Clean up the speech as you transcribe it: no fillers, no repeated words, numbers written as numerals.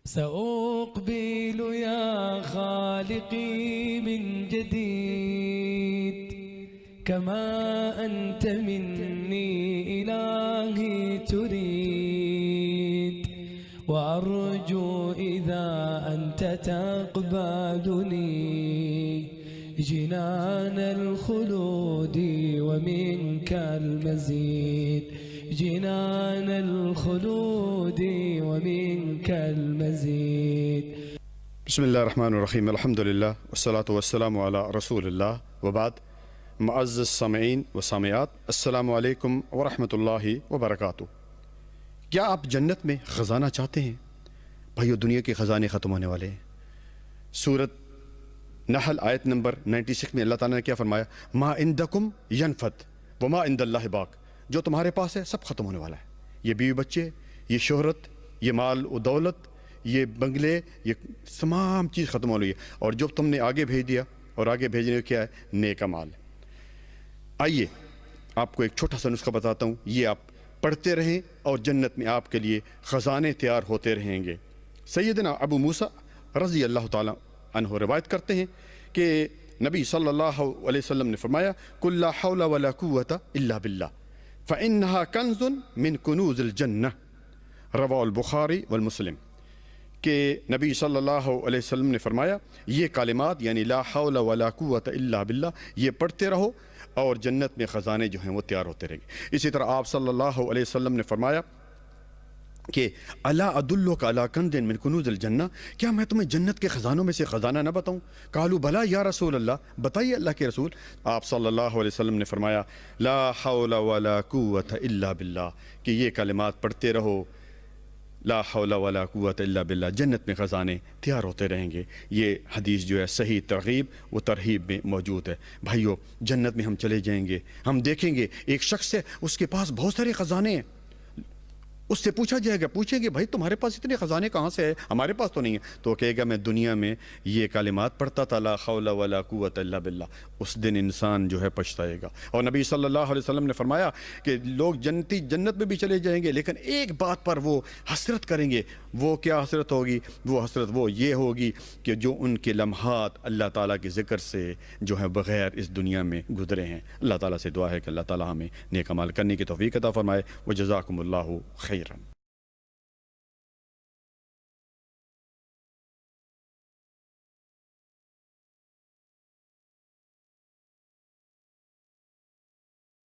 سأقبل يا خالقي من جديد كما أنت مني إلهي تريد، وأرجو إذا أنت تقبلني جنان الخلود ومنك المزيد، جنان الخلود ومنك المزيد. بسم الله الرحمن الرحیم، الحمدللہ والصلاة والسلام علی رسول اللہ وبعد. معزز سامعین و سامعات، السلام علیکم ورحمۃ اللہ وبرکاتہ. کیا آپ جنت میں خزانہ چاہتے ہیں؟ بھائیو، دنیا کے خزانے ختم ہونے والے ہیں. سورت نحل آیت نمبر 96 میں اللہ تعالیٰ نے کیا فرمایا؟ ما عندکم ینفد وما عند اللہ باق. جو تمہارے پاس ہے سب ختم ہونے والا ہے. یہ بیوی بچے، یہ شہرت، یہ مال و دولت، یہ بنگلے، یہ تمام چیز ختم ہو رہی ہے. اور جو تم نے آگے بھیج دیا، اور آگے بھیجنے کا کیا ہے؟ نیک مال. آئیے آپ کو ایک چھوٹا سا نسخہ بتاتا ہوں، یہ آپ پڑھتے رہیں اور جنت میں آپ کے لیے خزانے تیار ہوتے رہیں گے. سیدنا ابو موسیٰ رضی اللہ تعالیٰ عنہ روایت کرتے ہیں کہ نبی صلی اللہ علیہ وسلم نے فرمایا: قُل لا حول ولا قوة الا باللہ فإنها کنز من کنوز الجنہ. رواہ البخاری والمسلم. کہ نبی صلی اللہ علیہ وسلم نے فرمایا یہ کلمات یعنی لا حول ولا قوة الا باللہ یہ پڑھتے رہو اور جنت میں خزانے جو ہیں وہ تیار ہوتے رہیں گے. اسی طرح آپ صلی اللہ علیہ وسلم نے فرمایا کہ الا ادلک علی کنز من کنوز الجنہ، کیا میں تمہیں جنت کے خزانوں میں سے خزانہ نہ بتاؤں؟ قالوا بلا یا رسول اللہ، بتائیے اللہ کے رسول. آپ صلی اللہ علیہ وسلم نے فرمایا لا حول ولا قوة الا باللہ، کہ یہ کلمات پڑھتے رہو، لا حول ولا قوة الا باللہ، جنت میں خزانے تیار ہوتے رہیں گے. یہ حدیث جو ہے صحیح ترغیب و ترہیب میں موجود ہے. بھائیو، جنت میں ہم چلے جائیں گے، ہم دیکھیں گے ایک شخص ہے، اس کے پاس بہت سارے خزانے ہیں. اس سے پوچھا جائے گا، پوچھیں گے بھائی تمہارے پاس اتنے خزانے کہاں سے ہے؟ ہمارے پاس تو نہیں ہے. تو وہ کہے گا میں دنیا میں یہ کلمات پڑھتا تھا، لا حول ولا قوة الا باللہ. اس دن انسان جو ہے پچھتائے گا. اور نبی صلی اللہ علیہ وسلم نے فرمایا کہ لوگ جنت میں بھی چلے جائیں گے، لیکن ایک بات پر وہ حسرت کریں گے. وہ کیا حسرت ہوگی؟ وہ حسرت وہ یہ ہوگی کہ جو ان کے لمحات اللہ تعالیٰ کے ذکر سے جو ہے بغیر اس دنیا میں گزرے ہیں. اللہ تعالیٰ سے دعا ہے کہ اللہ تعالیٰ ہمیں نیک اعمال کرنے کی توفیق عطا فرمائے. وجزاکم اللہ خیرا.